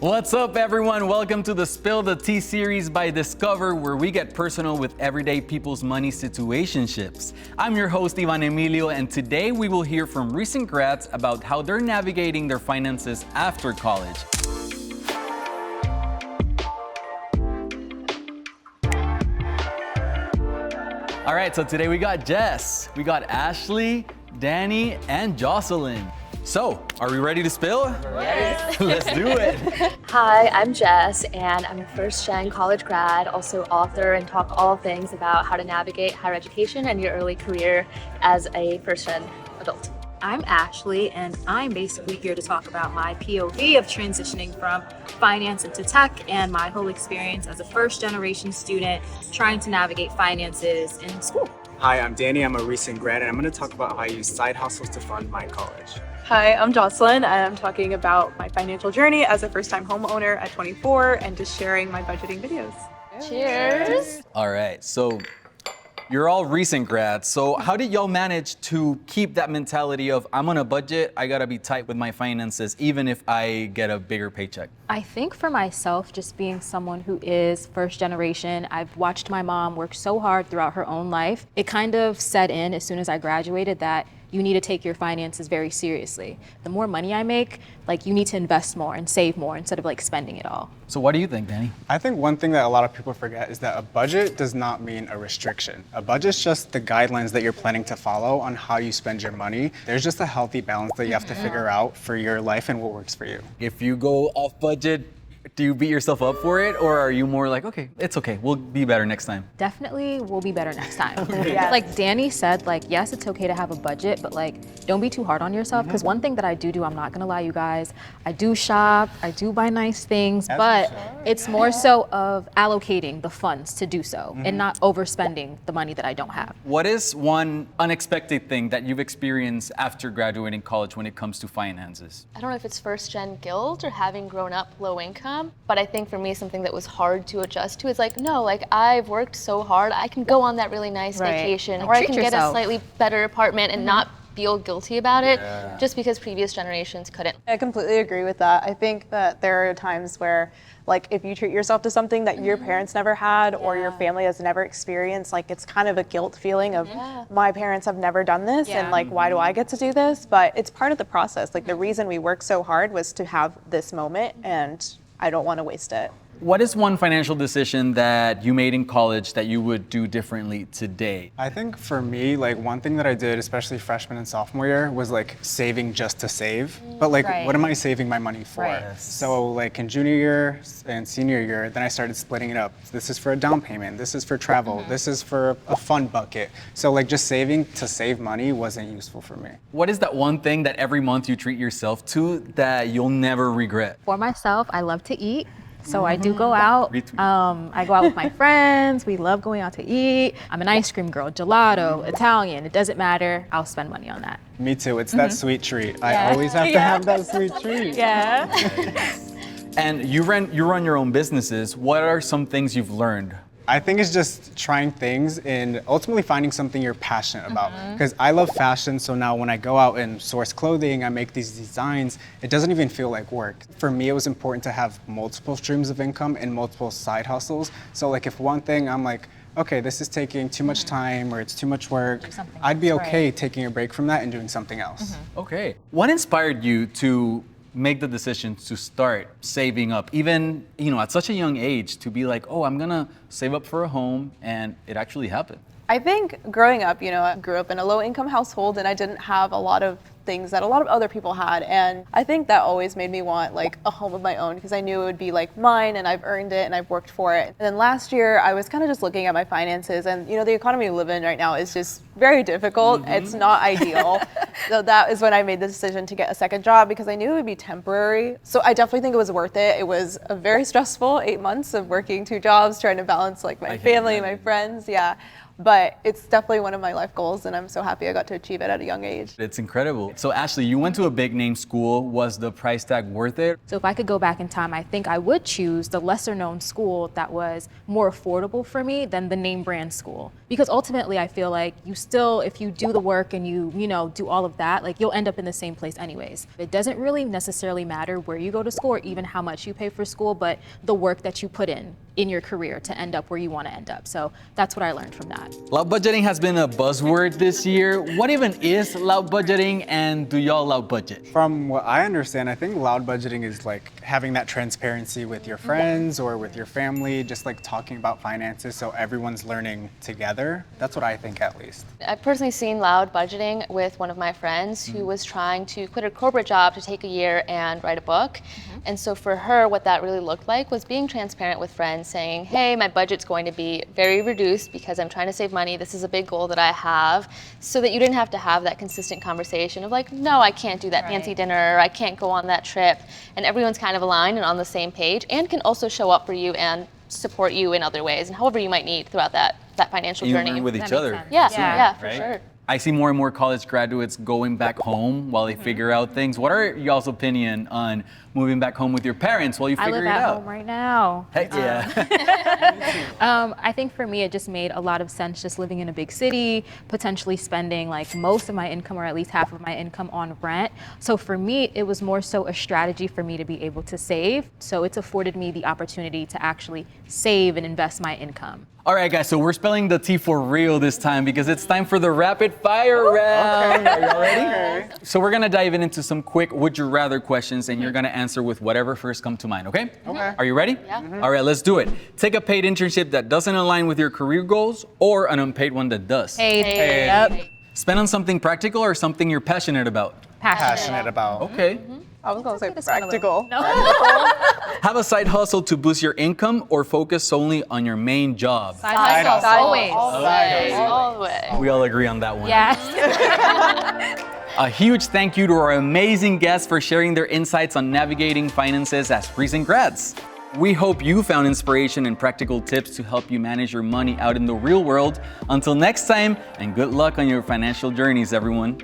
What's up, everyone? Welcome to the Spill the Tea series by Discover, where we get personal with everyday people's money situationships. I'm your host, Iván Emilio, and today we will hear from recent grads about how they're navigating their finances after college. All right, so today we got Jess, we got Ashley, Danny, and Jocelyn. So, are we ready to spill? Yes. Let's do it. Hi, I'm Jess, and I'm a first-gen college grad, also author, and talk all things about how to navigate higher education and your early career as a first-gen adult. I'm Ashley, and I'm basically here to talk about my POV of transitioning from finance into tech and my whole experience as a first-generation student trying to navigate finances in school. Hi, I'm Danny. I'm a recent grad, and I'm going to talk about how I use side hustles to fund my college. Hi, I'm Jocelyn, and I'm talking about my financial journey as a first-time homeowner at 24 and just sharing my budgeting videos. Cheers! All right, so you're all recent grads, so how did y'all manage to keep that mentality of, I'm on a budget, I gotta be tight with my finances, even if I get a bigger paycheck? I think for myself, just being someone who is first generation, I've watched my mom work so hard throughout her own life. It kind of set in as soon as I graduated that you need to take your finances very seriously. The more money I make, you need to invest more and save more instead of spending it all. So what do you think, Danny? I think one thing that a lot of people forget is that a budget does not mean a restriction. A budget's just the guidelines that you're planning to follow on how you spend your money. There's just a healthy balance that you have to figure out for your life and what works for you. If you go off budget, do you beat yourself up for it, or are you more like, okay, it's okay, we'll be better next time? Definitely we'll be better next time. Yes. Like Danny said, yes, it's okay to have a budget, but don't be too hard on yourself. Because one thing that I do, I'm not gonna lie, you guys, I do shop, I do buy nice things, but it's more so of allocating the funds to do so and not overspending the money that I don't have. What is one unexpected thing that you've experienced after graduating college when it comes to finances? I don't know if it's first gen guilt or having grown up low income, but I think for me something that was hard to adjust to is I've worked so hard, I can go on that really nice Right. vacation, Like, or I treat can get a yourself. slightly better apartment and not feel guilty about it just because previous generations couldn't. I completely agree with that. I think that there are times where, if you treat yourself to something that your parents never had or your family has never experienced, it's kind of a guilt feeling of, my parents have never done this, and why do I get to do this? But it's part of the process. The reason we worked so hard was to have this moment, and I don't want to waste it. What is one financial decision that you made in college that you would do differently today? I think for me, one thing that I did, especially freshman and sophomore year, was saving just to save. But Right. what am I saving my money for? Right. So in junior year and senior year, then I started splitting it up. This is for a down payment, this is for travel, this is for a fund bucket. So just saving to save money wasn't useful for me. What is that one thing that every month you treat yourself to that you'll never regret? For myself, I love to eat. So I do go out. Retweet. I go out with my friends. We love going out to eat. I'm an ice cream girl, gelato, Italian. It doesn't matter. I'll spend money on that. Me too, it's that sweet treat. I always have to have that sweet treat. Yeah. And you run your own businesses. What are some things you've learned? I think it's just trying things and ultimately finding something you're passionate about. Because I love fashion, so now when I go out and source clothing, I make these designs, it doesn't even feel like work. For me, it was important to have multiple streams of income and multiple side hustles. So if one thing I'm okay, this is taking too much time or it's too much work, I'd be okay taking a break from that and doing something else. Okay. What inspired you to make the decision to start saving up, even at such a young age, to be oh, I'm gonna save up for a home, and it actually happened? I think growing up, I grew up in a low-income household, and I didn't have a lot of things that a lot of other people had, and I think that always made me want a home of my own, because I knew it would be mine, and I've earned it and I've worked for it. And then last year I was kind of just looking at my finances, and the economy we live in right now is just very difficult. It's not ideal. So that is when I made the decision to get a second job, because I knew it would be temporary. So I definitely think it was worth it. It was a very stressful 8 months of working 2 jobs, trying to balance my family, my friends, but it's definitely one of my life goals, and I'm so happy I got to achieve it at a young age. It's incredible. So Ashley, you went to a big name school. Was the price tag worth it? So if I could go back in time, I think I would choose the lesser known school that was more affordable for me than the name brand school. Because ultimately I feel like you still, if you do the work and you know, do all of that, like you'll end up in the same place anyways. It doesn't really necessarily matter where you go to school or even how much you pay for school, but the work that you put in your career to end up where you want to end up. So that's what I learned from that. Loud budgeting has been a buzzword this year. What even is loud budgeting, and do y'all loud budget? From what I understand, I think loud budgeting is like having that transparency with your friends or with your family, just like talking about finances so everyone's learning together. That's what I think, at least. I've personally seen loud budgeting with one of my friends who was trying to quit her corporate job to take a year and write a book. And so for her, what that really looked like was being transparent with friends, saying, hey, my budget's going to be very reduced because I'm trying to save money. This is a big goal that I have. So that you didn't have to have that consistent conversation of like, no, I can't do that fancy dinner, or I can't go on that trip. And everyone's kind of aligned and on the same page, and can also show up for you and support you in other ways and however you might need throughout that financial You journey. learn with each other. Yeah, for right? sure. I see more and more college graduates going back home while they figure out things. What are y'all's opinion on moving back home with your parents while you I figure live it at out? home right now. Heck yeah. I think for me, it just made a lot of sense just living in a big city, potentially spending like most of my income or at least half of my income on rent. So for me, it was more so a strategy for me to be able to save. So it's afforded me the opportunity to actually save and invest my income. All right, guys, so we're spelling the T for real this time because it's time for the rapid fire round. Are y'all ready? So we're gonna dive into some quick would you rather questions, and you're gonna answer with whatever first come to mind, okay? Okay. Are you ready? Yeah. All right, let's do it. Take a paid internship that doesn't align with your career goals or an unpaid one that does. Paid. Hey. Yep. Spend on something practical or something you're passionate about. Passionate about. Okay. I was gonna say practical. Have a side hustle to boost your income or focus solely on your main job. Side hustle, always. All the way. We all agree on that one. Yes. A huge thank you to our amazing guests for sharing their insights on navigating finances as recent grads. We hope you found inspiration and practical tips to help you manage your money out in the real world. Until next time, and good luck on your financial journeys, everyone.